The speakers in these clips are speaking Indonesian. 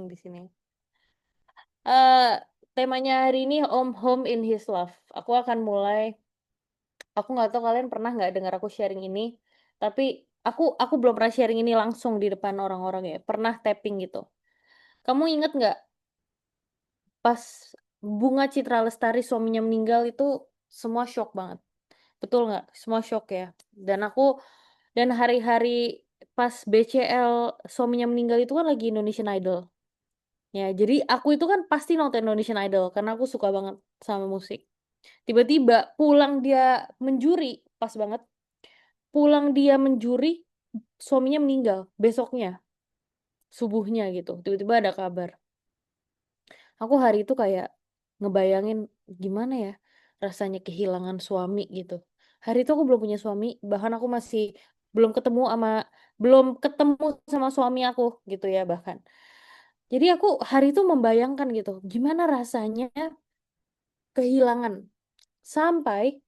di sini. Eh, Temanya hari ini Home in His Love. Aku akan mulai. Aku nggak tahu kalian pernah nggak dengar aku sharing ini, tapi aku belum pernah sharing ini langsung di depan orang-orang ya. Pernah tapping gitu. Kamu inget nggak pas Bunga Citra Lestari suaminya meninggal itu semua shock banget. Betul nggak? Semua shock ya. Dan dan hari-hari pas BCL suaminya meninggal itu kan lagi Indonesian Idol. Ya, jadi aku itu kan pasti nonton Indonesian Idol karena aku suka banget sama musik. Tiba-tiba pulang dia menjuri, pas banget. Pulang dia menjuri, suaminya meninggal besoknya, subuhnya gitu. Tiba-tiba ada kabar. Aku hari itu kayak ngebayangin gimana ya rasanya kehilangan suami gitu. Hari itu aku belum punya suami, bahkan aku masih belum ketemu sama belum ketemu sama suami aku gitu ya bahkan. Jadi aku hari itu membayangkan gitu, gimana rasanya kehilangan sampai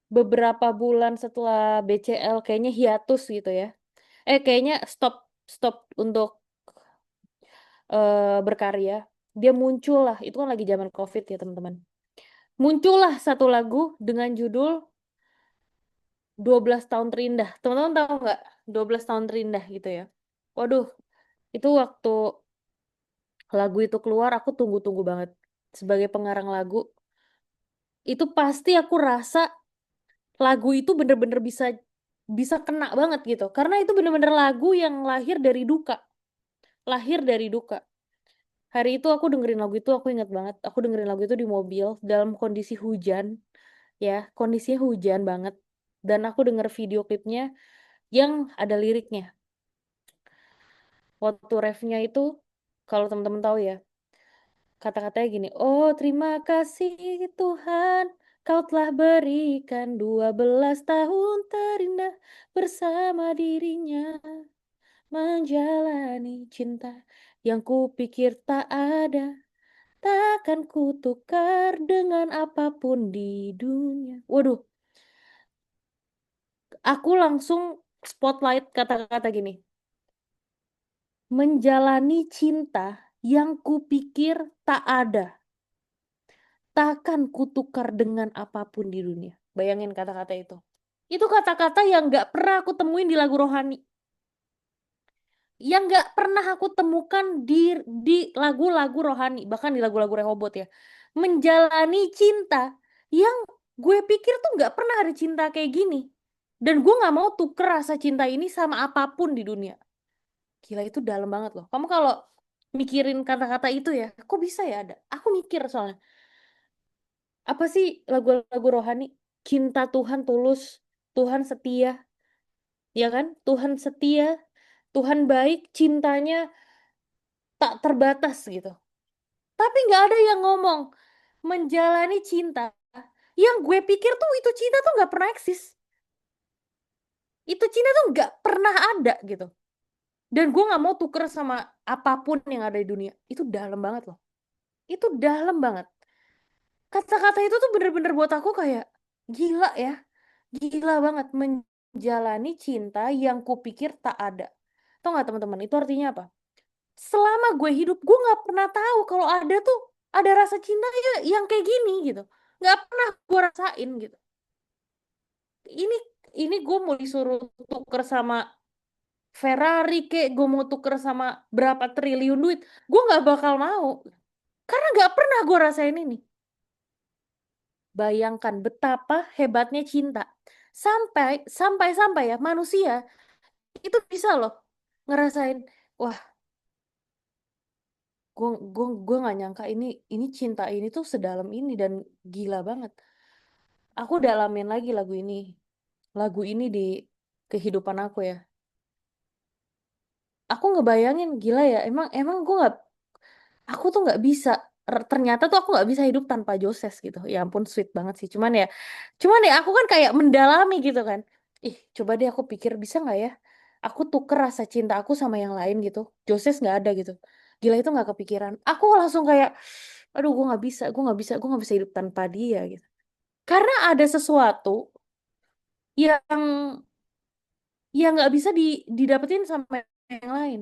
beberapa bulan setelah BCL kayaknya hiatus gitu ya. Kayaknya stop stop untuk berkarya. Dia muncul lah, itu kan lagi zaman COVID ya teman-teman. Muncullah satu lagu dengan judul 12 tahun terindah. Teman-teman tahu nggak 12 tahun terindah gitu ya. Waduh, itu waktu lagu itu keluar aku tunggu-tunggu banget. Sebagai pengarang lagu, itu pasti aku rasa lagu itu bener-bener bisa bisa kena banget gitu. Karena itu bener-bener lagu yang lahir dari duka. Lahir dari duka. Hari itu aku dengerin lagu itu, aku ingat banget. Aku dengerin lagu itu di mobil dalam kondisi hujan, ya, kondisinya hujan banget. Dan aku denger video klipnya yang ada liriknya. Waktu refnya itu, kalau teman-teman tahu ya, kata-katanya gini, oh terima kasih Tuhan, kau telah berikan 12 tahun terindah bersama dirinya, menjalani cinta yang kupikir tak ada. Takkan kutukar dengan apapun di dunia. Waduh, aku langsung spotlight kata-kata gini. Menjalani cinta yang kupikir tak ada. Takkan kutukar dengan apapun di dunia. Bayangin kata-kata itu. Itu kata-kata yang gak pernah aku temuin di lagu rohani. Yang gak pernah aku temukan di lagu-lagu rohani. Bahkan di lagu-lagu Rehobot ya. Menjalani cinta yang gue pikir tuh gak pernah ada cinta kayak gini. Dan gue gak mau tuker rasa cinta ini sama apapun di dunia. Gila itu dalam banget loh. Kamu kalau mikirin kata-kata itu ya, kok bisa ya ada? Aku mikir soalnya. Apa sih lagu-lagu rohani? Cinta Tuhan tulus, Tuhan setia, ya kan? Tuhan setia, Tuhan baik, cintanya tak terbatas gitu. Tapi nggak ada yang ngomong menjalani cinta yang gue pikir tuh itu cinta tuh nggak pernah eksis. Itu cinta tuh nggak pernah ada gitu. Dan gue nggak mau tuker sama apapun yang ada di dunia. Itu dalam banget loh. Itu dalam banget. Kata-kata itu tuh bener-bener buat aku kayak gila ya. Gila banget menjalani cinta yang kupikir tak ada. Tahu nggak teman-teman, itu artinya apa? Selama gue hidup, gue nggak pernah tahu kalau ada tuh ada rasa cinta yang kayak gini gitu. Nggak pernah gue rasain gitu. Ini ini gue mau disuruh tuker sama Ferrari kek, gue mau tuker sama berapa triliun duit, gue nggak bakal mau. Karena nggak pernah gue rasain ini. Bayangkan betapa hebatnya cinta. Sampai ya manusia itu bisa loh ngerasain, wah, gue nggak nyangka ini cinta ini tuh sedalam ini dan gila banget. Aku dalamin lagi lagu ini di kehidupan aku ya. Aku ngebayangin gila ya, emang emang aku tuh nggak bisa. Ternyata tuh aku nggak bisa hidup tanpa Joses gitu. Ya ampun sweet banget sih. Cuman ya aku kan kayak mendalami gitu kan. Ih, coba deh aku pikir bisa nggak ya? Aku tuker rasa cinta aku sama yang lain gitu. Joses nggak ada gitu. Gila itu nggak kepikiran. Aku langsung kayak, aduh gue nggak bisa hidup tanpa dia gitu. Karena ada sesuatu yang yang nggak bisa didapetin sama yang lain.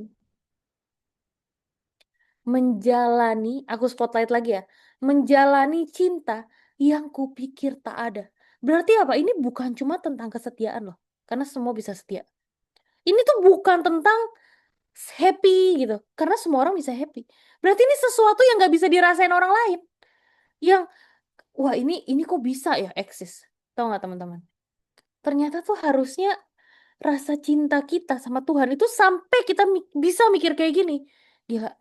menjalani, aku spotlight lagi ya, menjalani cinta yang kupikir tak ada. Berarti apa? Ini bukan cuma tentang kesetiaan loh, karena semua bisa setia. Ini tuh bukan tentang happy gitu, karena semua orang bisa happy. Berarti ini sesuatu yang nggak bisa dirasain orang lain. Yang, wah ini kok bisa ya eksis. Tahu nggak teman-teman? Ternyata tuh harusnya rasa cinta kita sama Tuhan itu sampai kita bisa mikir kayak gini. Gila,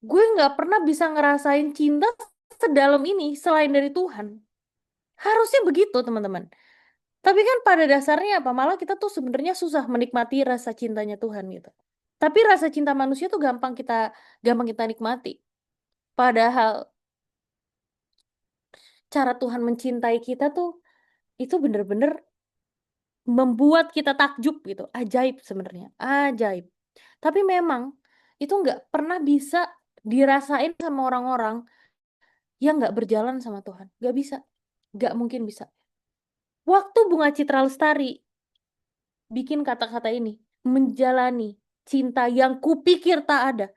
gue nggak pernah bisa ngerasain cinta sedalam ini selain dari Tuhan. Harusnya begitu, teman-teman. Tapi kan pada dasarnya apa? Malah kita tuh sebenarnya susah menikmati rasa cintanya Tuhan gitu. Tapi rasa cinta manusia tuh gampang kita nikmati. Padahal cara Tuhan mencintai kita tuh itu bener-bener membuat kita takjub gitu. Ajaib sebenarnya, ajaib. Tapi memang itu nggak pernah bisa dirasain sama orang-orang yang nggak berjalan sama Tuhan. Nggak bisa, nggak mungkin bisa. Waktu Bunga Citra Lestari bikin kata-kata ini, menjalani cinta yang kupikir tak ada.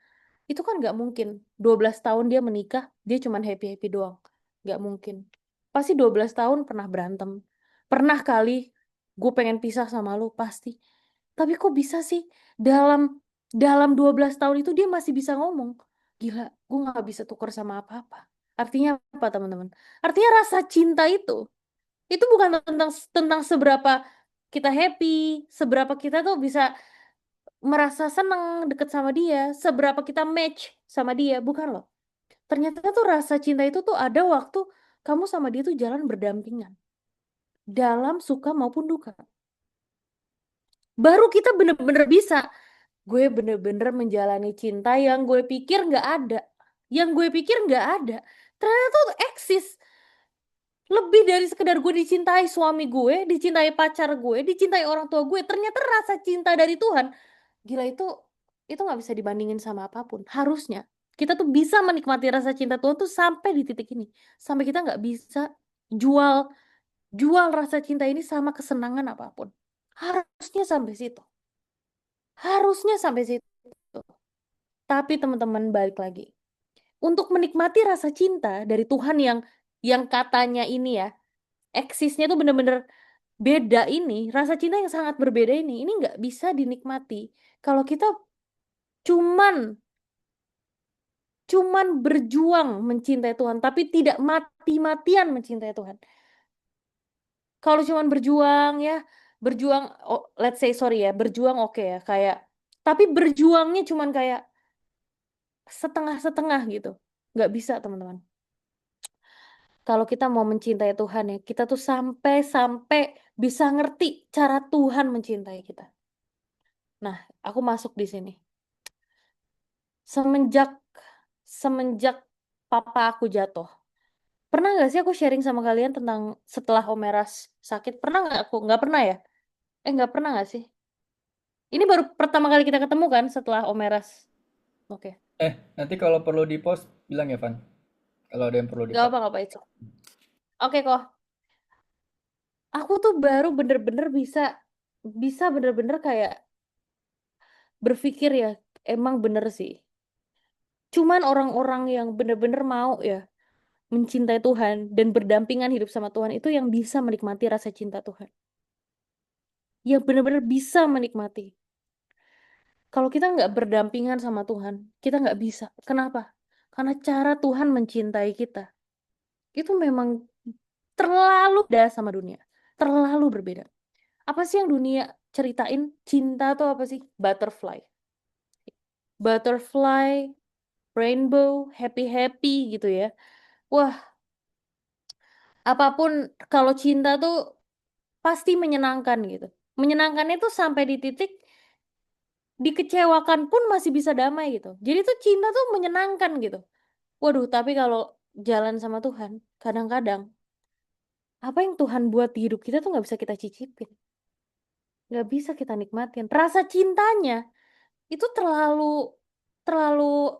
Itu kan nggak mungkin. 12 tahun dia menikah, dia cuman happy-happy doang. Nggak mungkin. Pasti 12 tahun pernah berantem. Pernah kali gue pengen pisah sama lu, pasti. Tapi kok bisa sih dalam dalam 12 tahun itu dia masih bisa ngomong. Gila, gue nggak bisa tuker sama apa-apa. Artinya apa, teman-teman? Artinya rasa cinta itu bukan tentang tentang seberapa kita happy, seberapa kita tuh bisa merasa seneng deket sama dia, seberapa kita match sama dia, bukan loh. Ternyata tuh rasa cinta itu tuh ada waktu kamu sama dia tuh jalan berdampingan, dalam suka maupun duka. Baru kita bener-bener bisa, gue bener-bener menjalani cinta yang gue pikir nggak ada. Yang gue pikir nggak ada. Ternyata tuh eksis. Lebih dari sekedar gue dicintai suami gue, dicintai pacar gue, dicintai orang tua gue. Ternyata rasa cinta dari Tuhan, gila itu nggak bisa dibandingin sama apapun. Harusnya kita tuh bisa menikmati rasa cinta Tuhan tuh sampai di titik ini, sampai kita nggak bisa jual jual rasa cinta ini sama kesenangan apapun. Harusnya sampai situ. Harusnya sampai situ. Tapi teman-teman balik lagi. Untuk menikmati rasa cinta dari Tuhan yang katanya ini ya, eksisnya tuh bener-bener beda ini, rasa cinta yang sangat berbeda ini nggak bisa dinikmati kalau kita cuman cuman berjuang mencintai Tuhan, tapi tidak mati-matian mencintai Tuhan. Kalau cuman berjuang ya, berjuang, oh, let's say sorry ya, berjuang oke ya, kayak, tapi berjuangnya cuman kayak setengah-setengah gitu. Nggak bisa, teman-teman. Kalau kita mau mencintai Tuhan ya, kita tuh sampai bisa ngerti cara Tuhan mencintai kita. Nah, aku masuk di sini. Semenjak semenjak papa aku jatuh. Pernah nggak sih aku sharing sama kalian tentang setelah Om Eras sakit? Pernah nggak aku? Nggak pernah ya? Nggak pernah nggak sih? Ini baru pertama kali kita ketemu kan setelah Om Eras. Oke. Nanti kalau perlu di post bilang ya, Van. Kalau ada yang perlu di post. Nggak apa itu. Oke kok. Aku tuh baru bener-bener bisa bisa bener-bener kayak berpikir ya, emang bener sih. Cuman orang-orang yang bener-bener mau ya mencintai Tuhan dan berdampingan hidup sama Tuhan itu yang bisa menikmati rasa cinta Tuhan. Yang bener-bener bisa menikmati. Kalau kita nggak berdampingan sama Tuhan, kita nggak bisa. Kenapa? Karena cara Tuhan mencintai kita itu memang terlalu beda sama dunia. Terlalu berbeda. Apa sih yang dunia ceritain? Cinta tuh apa sih? Butterfly. Butterfly, rainbow, happy-happy gitu ya. Wah, apapun kalau cinta tuh pasti menyenangkan gitu. Menyenangkannya tuh sampai di titik dikecewakan pun masih bisa damai gitu. Jadi tuh cinta tuh menyenangkan gitu. Waduh, tapi kalau jalan sama Tuhan, kadang-kadang apa yang Tuhan buat di hidup kita tuh nggak bisa kita cicipin. Nggak bisa kita nikmatin. Rasa cintanya itu terlalu terlalu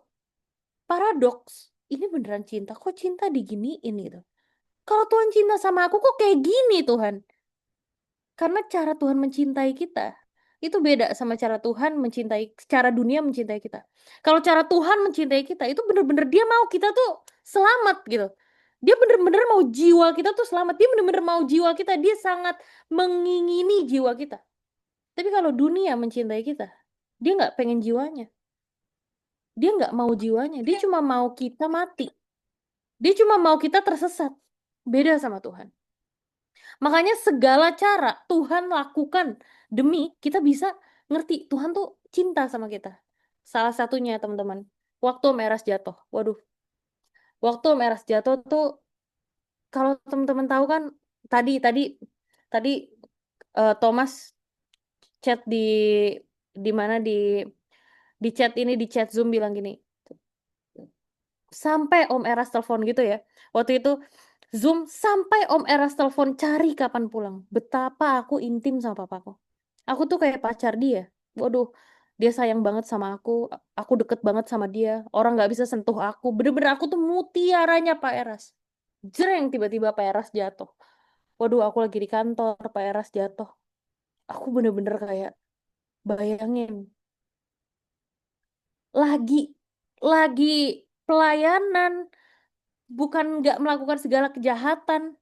paradoks. Ini beneran cinta, kok cinta diginiin gitu. Kalau Tuhan cinta sama aku kok kayak gini Tuhan? Karena cara Tuhan mencintai kita Itu beda sama cara Tuhan mencintai, cara dunia mencintai kita. Kalau cara Tuhan mencintai kita itu bener-bener dia mau kita tuh selamat gitu. Dia bener-bener mau jiwa kita tuh selamat. Dia bener-bener mau jiwa kita. Dia sangat mengingini jiwa kita. Tapi kalau dunia mencintai kita, dia nggak pengen jiwanya. Dia nggak mau jiwanya. Dia cuma mau kita mati. Dia cuma mau kita tersesat. Beda sama Tuhan. Makanya segala cara Tuhan lakukan demi kita bisa ngerti Tuhan tuh cinta sama kita. Salah satunya teman-teman, waktu Om Eras jatuh. Waduh, waktu Om Eras jatuh tuh kalau teman-teman tahu kan tadi tadi tadi Thomas chat di mana di chat ini di chat Zoom bilang gini, sampai Om Eras telepon gitu ya. Waktu itu Zoom sampai Om Eras telepon cari kapan pulang. Betapa aku intim sama papaku. Aku tuh kayak pacar dia. Waduh, dia sayang banget sama aku. Aku deket banget sama dia. Orang nggak bisa sentuh aku. Bener-bener aku tuh mutiaranya Pak Eras. Jreng tiba-tiba Pak Eras jatuh. Waduh, aku lagi di kantor, Pak Eras jatuh. Aku bener-bener kayak bayangin lagi lagi pelayanan, bukan nggak melakukan segala kejahatan,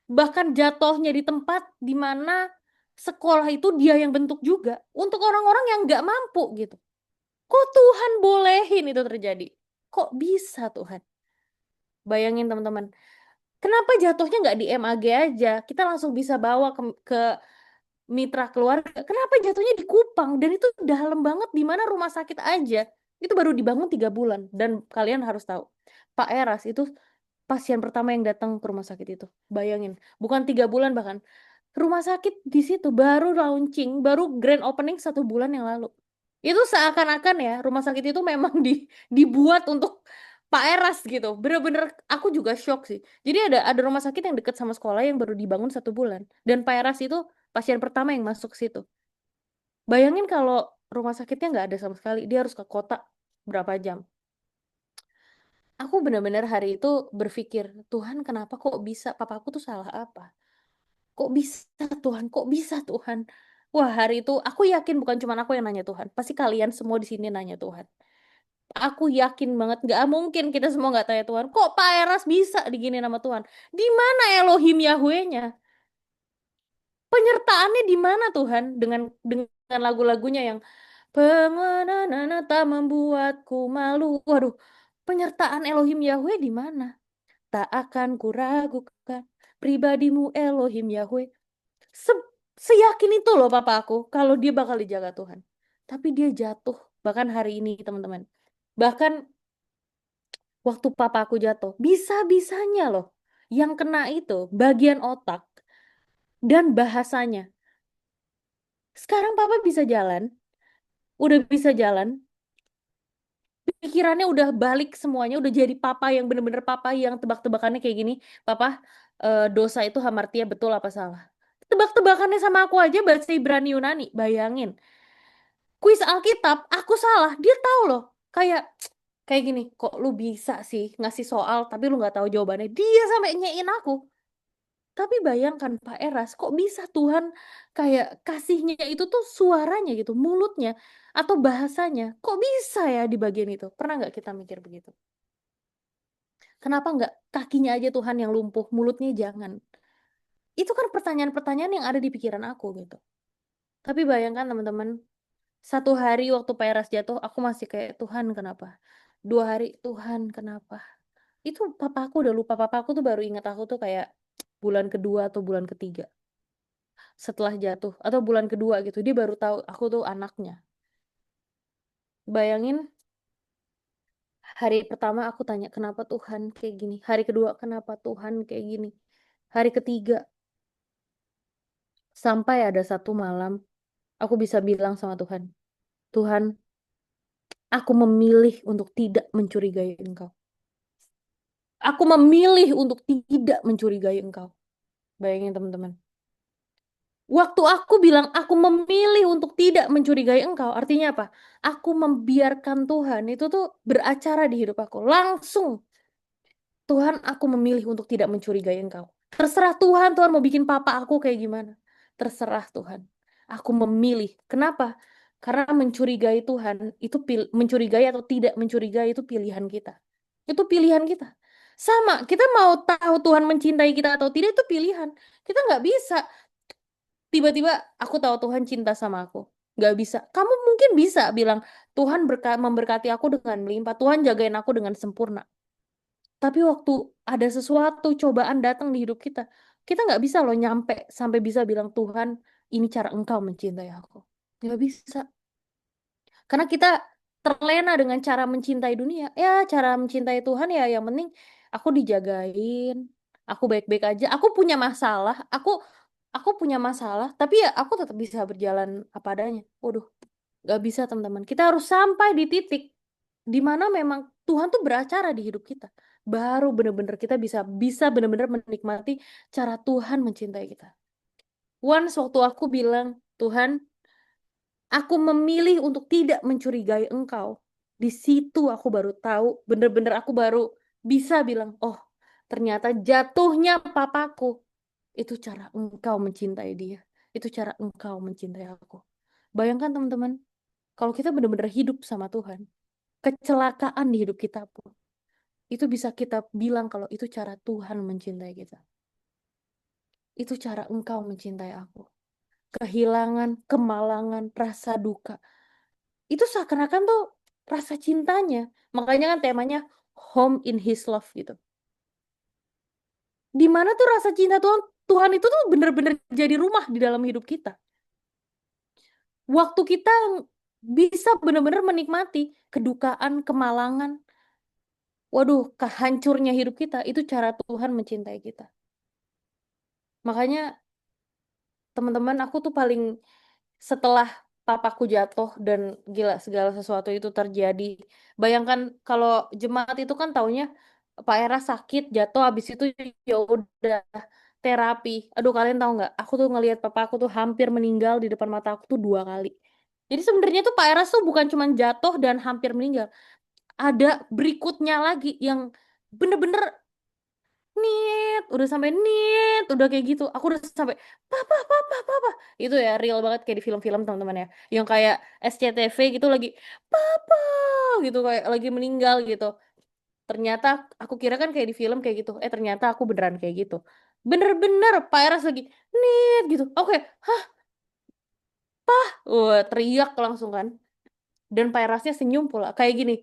bahkan jatuhnya di tempat di mana sekolah itu dia yang bentuk juga untuk orang-orang yang nggak mampu gitu. Kok Tuhan bolehin itu terjadi? Kok bisa Tuhan? Bayangin teman-teman, kenapa jatuhnya nggak di MAG aja? Kita langsung bisa bawa ke mitra keluarga. Kenapa jatuhnya di Kupang? Dan itu dalam banget di mana rumah sakit aja. Itu baru dibangun 3 bulan. Dan kalian harus tahu, Pak Eras itu pasien pertama yang datang ke rumah sakit itu. Bayangin, bukan 3 bulan bahkan. Rumah sakit di situ baru launching, baru grand opening 1 bulan yang lalu. Itu seakan-akan ya, rumah sakit itu memang dibuat untuk Pak Eras gitu. Bener-bener aku juga shock sih. Jadi ada rumah sakit yang dekat sama sekolah yang baru dibangun 1 bulan. Dan Pak Eras itu pasien pertama yang masuk situ. Bayangin kalau rumah sakitnya nggak ada sama sekali, dia harus ke kota berapa jam. Aku benar-benar hari itu berpikir, Tuhan kenapa kok bisa? Papaku tuh salah apa? Kok bisa Tuhan? Kok bisa Tuhan? Wah, hari itu aku yakin bukan cuma aku yang nanya Tuhan. Pasti kalian semua di sini nanya Tuhan. Aku yakin banget nggak mungkin kita semua nggak tanya Tuhan. Kok Pak Eras bisa digini nama Tuhan? Di mana Elohim Yahweh-nya? Penyertaannya di mana Tuhan? Dengan lagu-lagunya yang pengenanana tak membuatku malu. Waduh, penyertaan Elohim Yahweh di mana? Tak akan kuragukan pribadimu Elohim Yahweh. Se- Seyakin itu loh papa aku kalau dia bakal dijaga Tuhan. Tapi dia jatuh bahkan hari ini teman-teman. Bahkan waktu papa aku jatuh, bisa-bisanya loh yang kena itu bagian otak dan bahasanya. Sekarang papa bisa jalan, udah bisa jalan, pikirannya udah balik semuanya, udah jadi papa yang bener-bener papa yang tebak-tebakannya kayak gini. Papa, dosa itu hamartia betul apa salah? Tebak-tebakannya sama aku aja bahasa Ibrani Yunani, bayangin. Kuis Alkitab, aku salah. Dia tahu loh. Kayak kayak gini, kok lu bisa sih ngasih soal tapi lu nggak tahu jawabannya. Dia sampai nyein aku. Tapi bayangkan Pak Eras, kok bisa Tuhan kayak kasihnya itu tuh suaranya gitu, mulutnya atau bahasanya. Kok bisa ya di bagian itu? Pernah nggak kita mikir begitu? Kenapa nggak kakinya aja Tuhan yang lumpuh, mulutnya jangan? Itu kan pertanyaan-pertanyaan yang ada di pikiran aku gitu. Tapi bayangkan teman-teman, 1 hari waktu Peras jatuh, aku masih kayak Tuhan kenapa? 2 hari Tuhan kenapa? Itu papa aku udah lupa, papa aku tuh baru ingat aku tuh kayak bulan kedua atau bulan ketiga setelah jatuh atau bulan kedua gitu dia baru tahu aku tuh anaknya. Bayangin hari pertama aku tanya kenapa Tuhan kayak gini, hari kedua kenapa Tuhan kayak gini, hari ketiga sampai ada satu malam aku bisa bilang sama Tuhan, Tuhan, aku memilih untuk tidak mencurigai Engkau. Aku memilih untuk tidak mencurigai Engkau. Bayangin teman-teman. Waktu aku bilang aku memilih untuk tidak mencurigai Engkau, artinya apa? Aku membiarkan Tuhan itu tuh beracara di hidup aku. Langsung, Tuhan, aku memilih untuk tidak mencurigai Engkau. Terserah Tuhan, Tuhan mau bikin papa aku kayak gimana. Terserah Tuhan. Aku memilih. Kenapa? Karena mencurigai Tuhan itu mencurigai atau tidak mencurigai itu pilihan kita. Itu pilihan kita. Sama, kita mau tahu Tuhan mencintai kita atau tidak itu pilihan. Kita nggak bisa tiba-tiba aku tahu Tuhan cinta sama aku. Nggak bisa. Kamu mungkin bisa bilang Tuhan memberkati aku dengan melimpah. Tuhan jagain aku dengan sempurna. Tapi waktu ada sesuatu cobaan datang di hidup kita, kita nggak bisa loh nyampe sampai bisa bilang Tuhan, ini cara Engkau mencintai aku. Nggak bisa. Karena kita terlena dengan cara mencintai dunia. Ya, cara mencintai Tuhan ya yang penting aku dijagain, aku baik-baik aja. Aku punya masalah, tapi ya aku tetap bisa berjalan apa adanya. Waduh, nggak bisa teman-teman. Kita harus sampai di titik di mana memang Tuhan tuh beracara di hidup kita. Baru bener-bener kita bisa bisa bener-bener menikmati cara Tuhan mencintai kita. Once waktu aku bilang, Tuhan, aku memilih untuk tidak mencurigai Engkau. Di situ aku baru tahu, bener-bener aku baru bisa bilang, oh, ternyata jatuhnya papaku itu cara Engkau mencintai dia. Itu cara Engkau mencintai aku. Bayangkan teman-teman, kalau kita benar-benar hidup sama Tuhan, kecelakaan di hidup kita pun, itu bisa kita bilang kalau itu cara Tuhan mencintai kita. Itu cara Engkau mencintai aku. Kehilangan, kemalangan, rasa duka. Itu seakan-akan tuh rasa cintanya. Makanya kan temanya home in his love gitu. Di mana tuh rasa cinta Tuhan, Tuhan itu tuh bener-bener jadi rumah di dalam hidup kita. Waktu kita bisa bener-bener menikmati kedukaan, kemalangan, waduh, kehancurnya hidup kita, itu cara Tuhan mencintai kita. Makanya teman-teman aku tuh paling setelah papaku jatuh dan gila segala sesuatu itu terjadi. Bayangkan kalau jemaat itu kan taunya Pak Era sakit, jatuh habis itu ya udah terapi. Aduh kalian tahu nggak? Aku tuh ngelihat papa aku tuh hampir meninggal di depan mata aku tuh 2 kali. Jadi sebenarnya tuh Pak Eras tuh bukan cuma jatuh dan hampir meninggal. Ada berikutnya lagi yang bener-bener udah sampai udah kayak gitu. Aku udah sampai papa, papa, papa. Itu ya real banget kayak di film-film teman-teman ya. Yang kayak SCTV gitu lagi papa gitu kayak lagi meninggal gitu. Ternyata aku kira kan kayak di film kayak gitu. Ternyata aku beneran kayak gitu. Bener-bener Pak Eras lagi gitu. Oke, teriak langsung kan. Dan Pak Erasnya senyum pula kayak gini.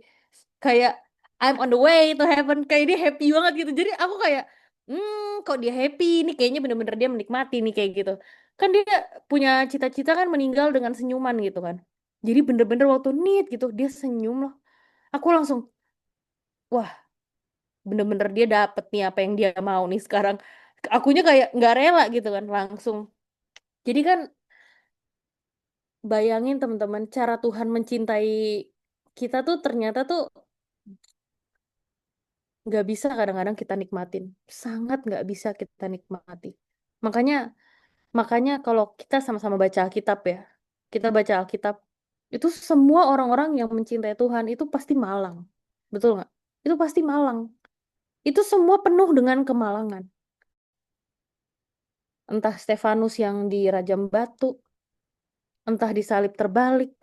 Kayak I'm on the way to heaven, kayak dia happy banget gitu. Jadi aku kayak kok dia happy, ini kayaknya bener-bener dia menikmati nih kayak gitu. Kan dia punya cita-cita kan meninggal dengan senyuman gitu kan. Jadi bener-bener waktu gitu dia senyum loh. Aku langsung wah, bener-bener dia dapet nih apa yang dia mau nih sekarang. Akunya kayak nggak rela gitu kan langsung. Jadi kan bayangin teman-teman cara Tuhan mencintai kita tuh ternyata tuh nggak bisa kadang-kadang kita nikmatin, sangat nggak bisa kita nikmati. Makanya makanya kalau kita sama-sama baca Alkitab ya, kita baca Alkitab itu semua orang-orang yang mencintai Tuhan itu pasti malang, betul nggak? Itu pasti malang. Itu semua penuh dengan kemalangan. Entah Stefanus yang dirajam batu, entah disalib terbalik.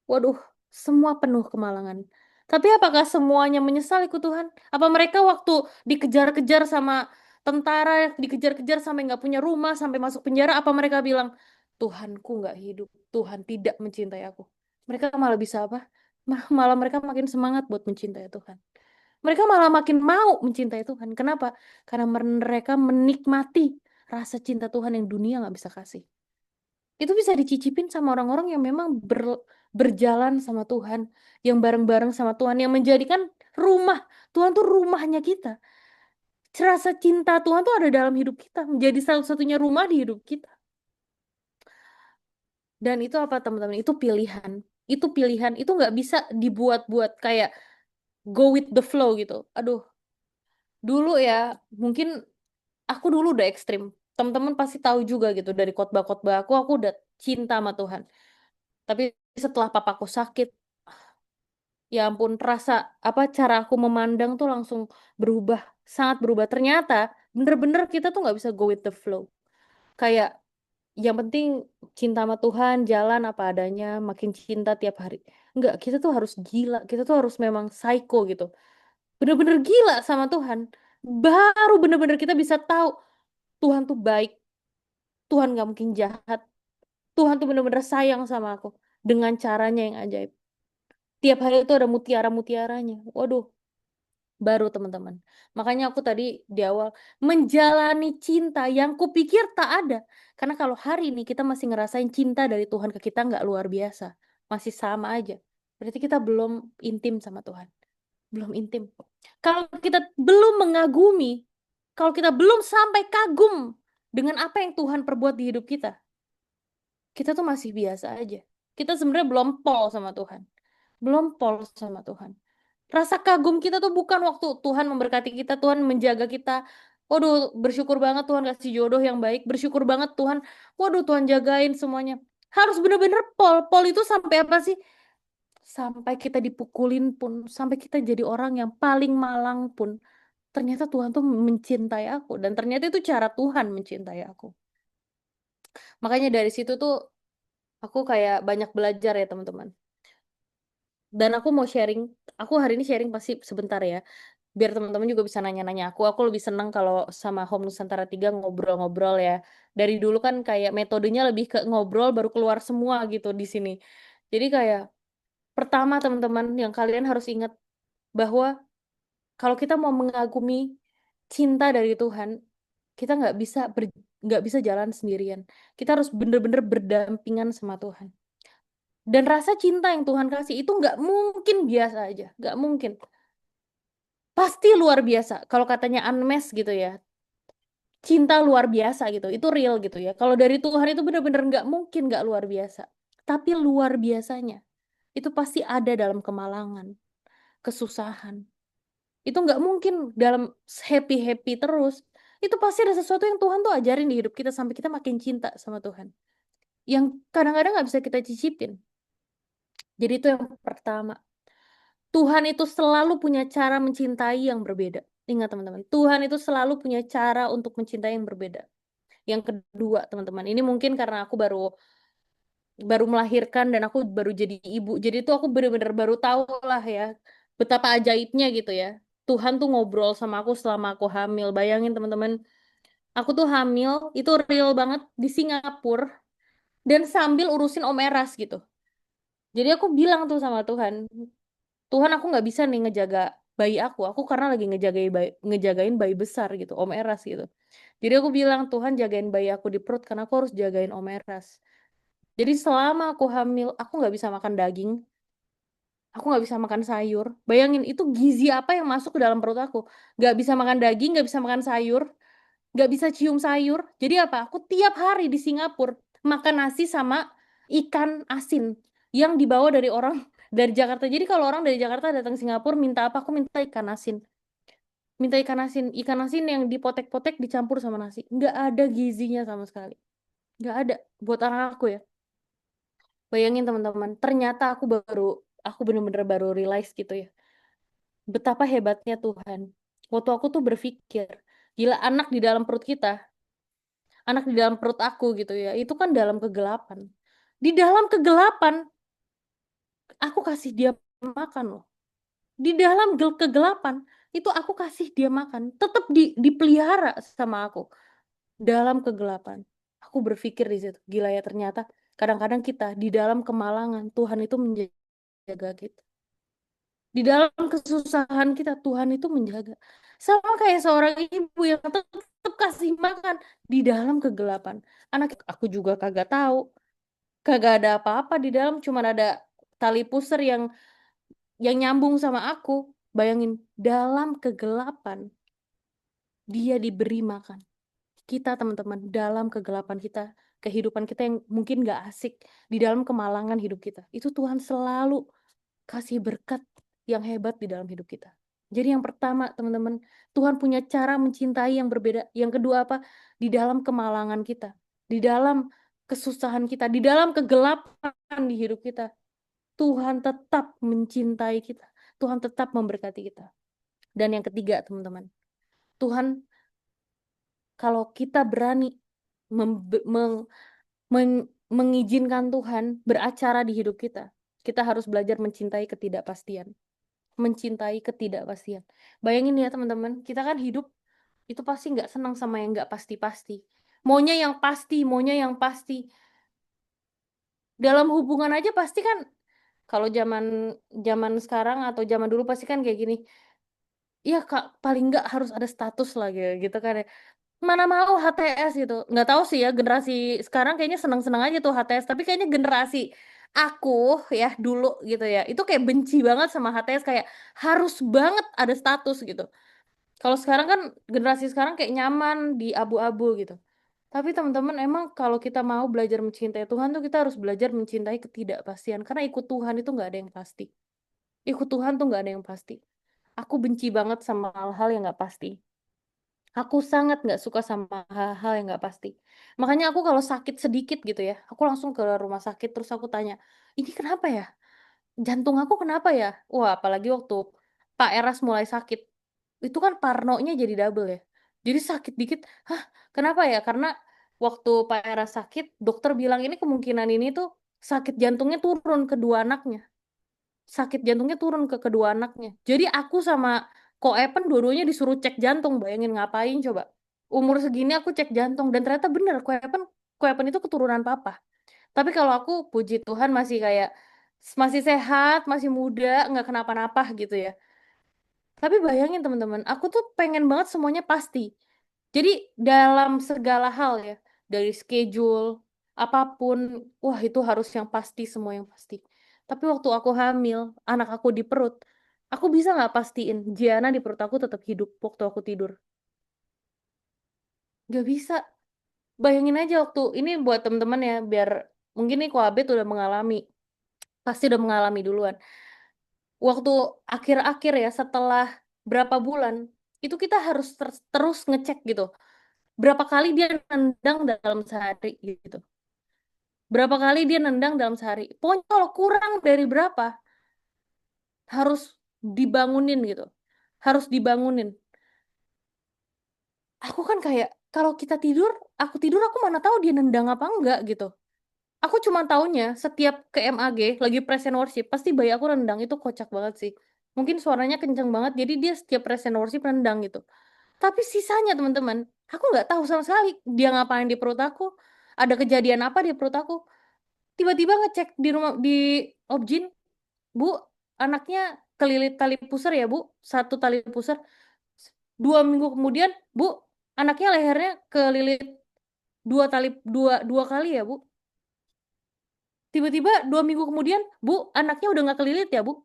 Waduh, semua penuh kemalangan. Tapi apakah semuanya menyesal ikut Tuhan? Apa mereka waktu dikejar-kejar sama tentara, dikejar-kejar sampai nggak punya rumah, sampai masuk penjara, apa mereka bilang, Tuhanku nggak hidup, Tuhan tidak mencintai aku. Mereka malah bisa apa? Malah mereka makin semangat buat mencintai Tuhan. Mereka malah makin mau mencintai Tuhan. Kenapa? Karena mereka menikmati rasa cinta Tuhan yang dunia nggak bisa kasih. Itu bisa dicicipin sama orang-orang yang memang berjalan sama Tuhan, yang bareng-bareng sama Tuhan, yang menjadikan rumah. Tuhan tuh rumahnya kita. Rasa cinta Tuhan tuh ada dalam hidup kita, menjadi satu-satunya rumah di hidup kita. Dan itu apa teman-teman? Itu pilihan. Itu pilihan. Itu nggak bisa dibuat-buat kayak go with the flow gitu. Aduh, dulu ya, mungkin aku dulu udah ekstrim. Teman-teman pasti tahu juga gitu dari khotbah-khotbah aku udah cinta sama Tuhan. Tapi setelah papaku sakit, ya ampun, rasa apa cara aku memandang tuh langsung berubah, sangat berubah. Ternyata bener-bener kita tuh nggak bisa go with the flow. Kayak yang penting cinta sama Tuhan, jalan apa adanya, makin cinta tiap hari. Enggak, kita tuh harus gila, kita tuh harus memang psycho gitu. Bener-bener gila sama Tuhan. Baru bener-bener kita bisa tahu Tuhan tuh baik, Tuhan gak mungkin jahat, Tuhan tuh bener-bener sayang sama aku dengan caranya yang ajaib. Tiap hari itu ada mutiara-mutiaranya. Waduh, baru teman-teman. Makanya aku tadi di awal menjalani cinta yang kupikir tak ada. Karena kalau hari ini kita masih ngerasain cinta dari Tuhan ke kita nggak luar biasa, masih sama aja. Berarti kita belum intim sama Tuhan, belum intim. Kalau kita belum mengagumi, kalau kita belum sampai kagum dengan apa yang Tuhan perbuat di hidup kita tuh masih biasa aja. Kita sebenarnya belum pol sama Tuhan, belum pol sama Tuhan. Rasa kagum kita tuh bukan waktu Tuhan memberkati kita, Tuhan menjaga kita. Waduh, bersyukur banget Tuhan kasih jodoh yang baik. Bersyukur banget Tuhan. Waduh, Tuhan jagain semuanya. Harus bener-bener pol. Pol itu sampai apa sih? Sampai kita dipukulin pun, sampai kita jadi orang yang paling malang pun. Ternyata Tuhan tuh mencintai aku. Dan ternyata itu cara Tuhan mencintai aku. Makanya dari situ tuh aku kayak banyak belajar ya teman-teman. Dan aku mau sharing, aku hari ini sharing pasti sebentar ya. Biar teman-teman juga bisa nanya-nanya aku. Aku lebih seneng kalau sama Home Nusantara 3 ngobrol-ngobrol ya. Dari dulu kan kayak metodenya lebih ke ngobrol baru keluar semua gitu di sini. Jadi kayak pertama teman-teman yang kalian harus ingat bahwa kalau kita mau mengagumi cinta dari Tuhan, kita nggak bisa jalan sendirian. Kita harus bener-bener berdampingan sama Tuhan. Dan rasa cinta yang Tuhan kasih itu nggak mungkin biasa aja, nggak mungkin. Pasti luar biasa. Kalau katanya Unmesh gitu ya, cinta luar biasa gitu, itu real gitu ya. Kalau dari Tuhan itu benar-benar nggak mungkin nggak luar biasa. Tapi luar biasanya, itu pasti ada dalam kemalangan, kesusahan. Itu nggak mungkin dalam happy-happy terus. Itu pasti ada sesuatu yang Tuhan tuh ajarin di hidup kita sampai kita makin cinta sama Tuhan. Yang kadang-kadang nggak bisa kita cicipin. Jadi itu yang pertama. Tuhan itu selalu punya cara mencintai yang berbeda. Ingat teman-teman, Tuhan itu selalu punya cara untuk mencintai yang berbeda. Yang kedua, teman-teman, ini mungkin karena aku baru baru melahirkan dan aku baru jadi ibu. Jadi itu aku benar-benar baru tahu lah ya betapa ajaibnya gitu ya. Tuhan tuh ngobrol sama aku selama aku hamil. Bayangin teman-teman, aku tuh hamil itu real banget di Singapura dan sambil urusin Om Eras gitu. Jadi aku bilang tuh sama Tuhan, Tuhan aku nggak bisa nih ngejaga bayi aku karena lagi ngejagain bayi besar gitu, Om Eras gitu. Jadi aku bilang Tuhan jagain bayi aku di perut karena aku harus jagain Om Eras. Jadi selama aku hamil, aku nggak bisa makan daging, aku nggak bisa makan sayur. Bayangin itu gizi apa yang masuk ke dalam perut aku? Nggak bisa makan daging, nggak bisa makan sayur, nggak bisa cium sayur. Jadi apa? Aku tiap hari di Singapura makan nasi sama ikan asin yang dibawa dari orang dari Jakarta. Jadi kalau orang dari Jakarta datang Singapura minta apa? Aku minta ikan asin. Minta ikan asin yang dipotek-potek dicampur sama nasi. Nggak ada gizinya sama sekali. Nggak ada buat anak aku ya. Bayangin teman-teman, ternyata aku bener-bener baru realize gitu ya. Betapa hebatnya Tuhan. Waktu aku tuh berpikir, gila anak di dalam perut aku gitu ya, itu kan dalam kegelapan. Di dalam kegelapan, aku kasih dia makan loh. Di dalam kegelapan, itu aku kasih dia makan. Tetap dipelihara sama aku. Dalam kegelapan. Aku berpikir di situ, gila ya ternyata kadang-kadang kita di dalam kemalangan, Tuhan itu menjaga kita. Di dalam kesusahan kita, Tuhan itu menjaga. Sama kayak seorang ibu yang tetap kasih makan di dalam kegelapan. Anak aku juga kagak tahu. Kagak ada apa-apa di dalam, cuma ada tali pusar yang nyambung sama aku. Bayangin, dalam kegelapan, dia diberi makan. Kita, teman-teman, dalam kegelapan kita, kehidupan kita yang mungkin gak asik, di dalam kemalangan hidup kita. Itu Tuhan selalu kasih berkat yang hebat di dalam hidup kita. Jadi yang pertama, teman-teman, Tuhan punya cara mencintai yang berbeda. Yang kedua apa? Di dalam kemalangan kita, di dalam kesusahan kita, di dalam kegelapan di hidup kita, Tuhan tetap mencintai kita. Tuhan tetap memberkati kita. Dan yang ketiga, teman-teman, Tuhan kalau kita berani mengizinkan Tuhan beracara di hidup kita. Kita harus belajar mencintai ketidakpastian. Mencintai ketidakpastian. Bayangin ya teman-teman, kita kan hidup itu pasti nggak senang sama yang nggak pasti-pasti. Maunya yang pasti, maunya yang pasti. Dalam hubungan aja pasti kan, kalau zaman zaman sekarang atau zaman dulu pasti kan kayak gini. Ya kak, paling nggak harus ada status lah gitu kan ya. Mana mau HTS gitu. Nggak tahu sih ya, generasi sekarang kayaknya senang-senang aja tuh HTS. Tapi kayaknya generasi aku ya dulu gitu ya, itu kayak benci banget sama HTS, kayak harus banget ada status gitu. Kalau sekarang kan generasi sekarang kayak nyaman di abu-abu gitu. Tapi teman-teman, emang kalau kita mau belajar mencintai Tuhan tuh kita harus belajar mencintai ketidakpastian. Karena ikut Tuhan itu nggak ada yang pasti. Ikut Tuhan tuh nggak ada yang pasti. Aku benci banget sama hal-hal yang nggak pasti. Aku sangat nggak suka sama hal-hal yang nggak pasti. Makanya aku kalau sakit sedikit gitu ya, aku langsung ke rumah sakit terus aku tanya, ini kenapa ya? Jantung aku kenapa ya? Wah, apalagi waktu Pak Eras mulai sakit, itu kan parnonya jadi double ya. Jadi sakit dikit, hah, kenapa ya? Karena waktu Pak Eras sakit, dokter bilang ini kemungkinan ini tuh sakit jantungnya turun ke dua anaknya. Sakit jantungnya turun ke kedua anaknya. Jadi aku sama Ko Epen dua-duanya disuruh cek jantung. Bayangin ngapain coba. Umur segini aku cek jantung dan ternyata bener Ko Epen itu keturunan papa. Tapi kalau aku puji Tuhan masih kayak masih sehat, masih muda, nggak kenapa-napa gitu ya. Tapi bayangin teman-teman, aku tuh pengen banget semuanya pasti. Jadi dalam segala hal ya, dari schedule, apapun, wah itu harus yang pasti, semua yang pasti. Tapi waktu aku hamil, anak aku di perut, aku bisa nggak pastiin Giana di perut aku tetap hidup waktu aku tidur? Gak bisa. Bayangin aja waktu, ini buat teman-teman ya, biar mungkin nih Koabet udah mengalami, pasti udah mengalami duluan. Waktu akhir-akhir ya, setelah berapa bulan, itu kita harus terus ngecek gitu. Berapa kali dia nendang dalam sehari gitu. Berapa kali dia nendang dalam sehari. Pokoknya kalau kurang dari berapa, harus dibangunin gitu. Harus dibangunin. Aku kan kayak, kalau kita tidur, aku tidur aku mana tahu dia nendang apa enggak gitu. Aku cuma taunya setiap ke MAG, lagi present worship, pasti bayi aku nendang. Itu kocak banget sih. Mungkin suaranya kenceng banget, jadi dia setiap present worship nendang gitu. Tapi sisanya teman-teman, aku nggak tahu sama sekali dia ngapain di perut aku. Ada kejadian apa di perut aku. Tiba-tiba ngecek di rumah di Objin, Bu, anaknya kelilit tali pusar ya, Bu. Satu tali pusar. 2 minggu kemudian, Bu, anaknya lehernya kelilit dua kali ya, Bu. Tiba-tiba 2 minggu kemudian, Bu, anaknya udah nggak kelilit ya, Bu.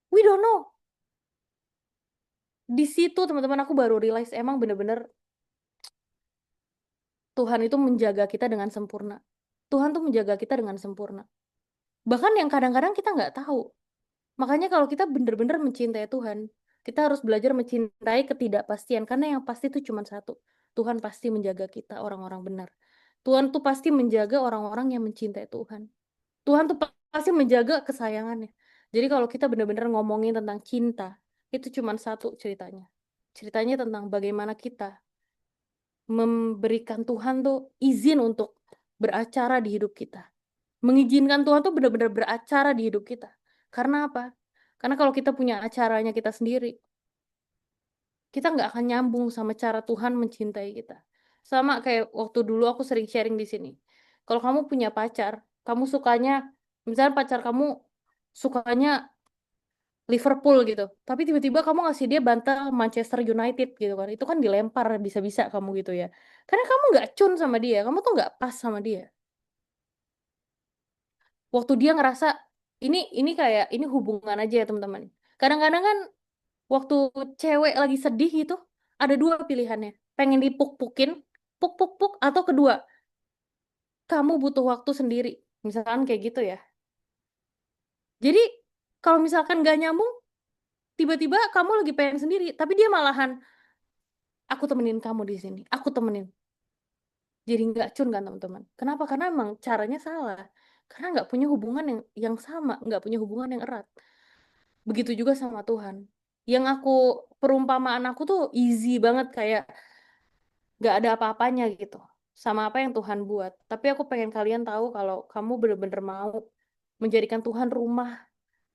We don't know. Di situ teman-teman aku baru realize emang bener-bener Tuhan itu menjaga kita dengan sempurna. Tuhan tuh menjaga kita dengan sempurna. Bahkan yang kadang-kadang kita nggak tahu. Makanya kalau kita benar-benar mencintai Tuhan, kita harus belajar mencintai ketidakpastian. Karena yang pasti itu cuma satu. Tuhan pasti menjaga kita, orang-orang benar. Tuhan tuh pasti menjaga orang-orang yang mencintai Tuhan. Tuhan tuh pasti menjaga kesayangannya. Jadi kalau kita benar-benar ngomongin tentang cinta, itu cuma satu ceritanya. Ceritanya tentang bagaimana kita memberikan Tuhan tuh izin untuk beracara di hidup kita. Mengizinkan Tuhan tuh benar-benar beracara di hidup kita. Karena apa? Karena kalau kita punya acaranya kita sendiri, kita nggak akan nyambung sama cara Tuhan mencintai kita. Sama kayak waktu dulu aku sering sharing di sini. Kalau kamu punya pacar, kamu sukanya, misalnya pacar kamu sukanya Liverpool gitu, tapi tiba-tiba kamu ngasih dia bantal Manchester United gitu kan, itu kan dilempar bisa-bisa kamu gitu ya. Karena kamu nggak cun sama dia, kamu tuh nggak pas sama dia. Waktu dia ngerasa ini kayak ini hubungan aja ya teman-teman. Kadang-kadang kan waktu cewek lagi sedih gitu, ada dua pilihannya. Pengen dipuk-pukin, puk-puk-puk, atau kedua, kamu butuh waktu sendiri. Misalkan kayak gitu ya. Jadi, kalau misalkan gak nyambung, tiba-tiba kamu lagi pengen sendiri, tapi dia malahan, aku temenin kamu di sini, aku temenin. Jadi nggak cun kan teman-teman. Kenapa? Karena emang caranya salah. Karena nggak punya hubungan yang sama, nggak punya hubungan yang erat. Begitu juga sama Tuhan. Yang aku, perumpamaan aku tuh easy banget, kayak nggak ada apa-apanya gitu. sama apa yang Tuhan buat. Tapi aku pengen kalian tahu kalau kamu bener-bener mau menjadikan Tuhan rumah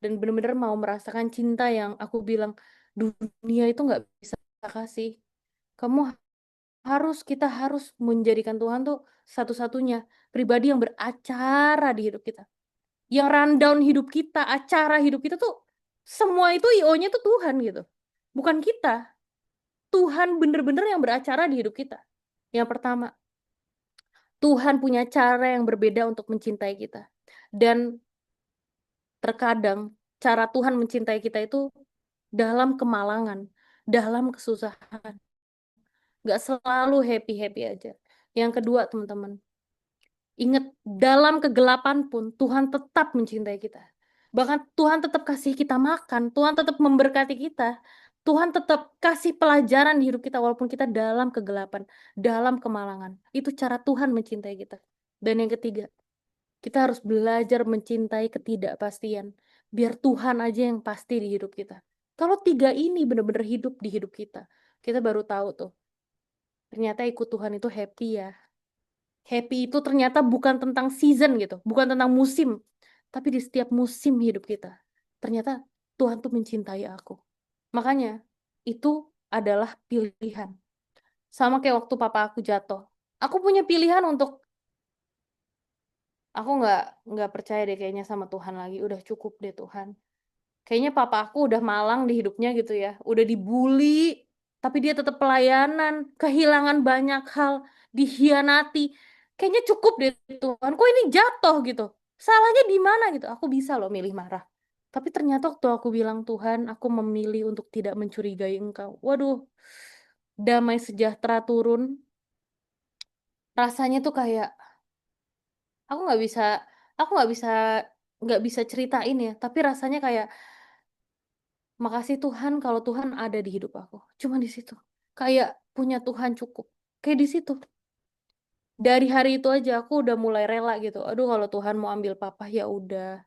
dan bener-bener mau merasakan cinta yang aku bilang dunia itu nggak bisa kasih. Kamu kita harus menjadikan Tuhan tuh satu-satunya pribadi yang beracara di hidup kita. Yang rundown hidup kita, acara hidup kita tuh semua itu IO-nya tuh Tuhan gitu. Bukan kita. Tuhan bener-bener yang beracara di hidup kita. Yang pertama, Tuhan punya cara yang berbeda untuk mencintai kita. Dan terkadang cara Tuhan mencintai kita itu dalam kemalangan, dalam kesusahan. Gak selalu happy-happy aja. Yang kedua, teman-teman, ingat, dalam kegelapan pun Tuhan tetap mencintai kita. Bahkan Tuhan tetap kasih kita makan, Tuhan tetap memberkati kita. Tuhan tetap kasih pelajaran di hidup kita walaupun kita dalam kegelapan, dalam kemalangan. Itu cara Tuhan mencintai kita. Dan yang ketiga, kita harus belajar mencintai ketidakpastian. Biar Tuhan aja yang pasti di hidup kita. Kalau tiga ini benar-benar hidup di hidup kita baru tahu tuh, ternyata ikut Tuhan itu happy ya. Happy itu ternyata bukan tentang season gitu, bukan tentang musim, tapi di setiap musim hidup kita. Ternyata Tuhan tuh mencintai aku. Makanya itu adalah pilihan. Sama kayak waktu papa aku jatuh. Aku punya pilihan untuk aku nggak percaya deh kayaknya sama Tuhan lagi. Udah cukup deh Tuhan. Kayaknya papa aku udah malang di hidupnya gitu ya. Udah dibully, tapi dia tetap pelayanan, kehilangan banyak hal, dikhianati. Kayaknya cukup deh Tuhan. Kok ini jatuh gitu? Salahnya di mana gitu? Aku bisa loh milih marah. Tapi ternyata waktu aku bilang Tuhan, aku memilih untuk tidak mencurigai Engkau. Waduh, damai sejahtera turun. Rasanya tuh kayak aku nggak bisa, aku nggak bisa ceritain ya. Tapi rasanya kayak makasih Tuhan kalau Tuhan ada di hidup aku. Cuma di situ. Kayak punya Tuhan cukup. Kayak di situ. Dari hari itu aja aku udah mulai rela gitu. Aduh kalau Tuhan mau ambil papa ya udah.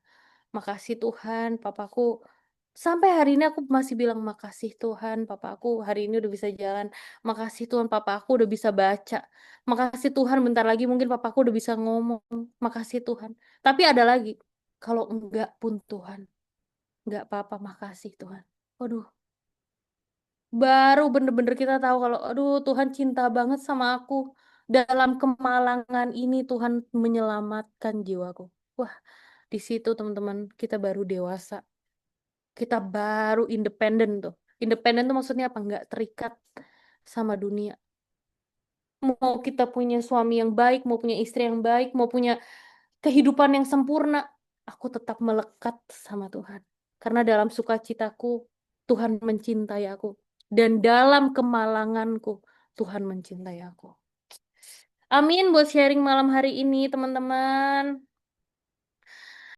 Makasih Tuhan, papaku. Sampai hari ini aku masih bilang makasih Tuhan, papa aku hari ini udah bisa jalan. Makasih Tuhan, papa aku udah bisa baca. Makasih Tuhan, bentar lagi mungkin papa aku udah bisa ngomong. Makasih Tuhan. Tapi ada lagi. Kalau enggak pun Tuhan, enggak apa-apa, makasih Tuhan. Waduh, baru bener-bener kita tahu kalau aduh Tuhan cinta banget sama aku. Dalam kemalangan ini Tuhan menyelamatkan jiwaku. Wah, di situ teman-teman kita baru dewasa. Kita baru independen tuh. Independen tuh maksudnya apa? Nggak terikat sama dunia. Mau kita punya suami yang baik, mau punya istri yang baik, mau punya kehidupan yang sempurna, aku tetap melekat sama Tuhan. Karena dalam sukacitaku, Tuhan mencintai aku. Dan dalam kemalanganku, Tuhan mencintai aku. Amin buat sharing malam hari ini, teman-teman.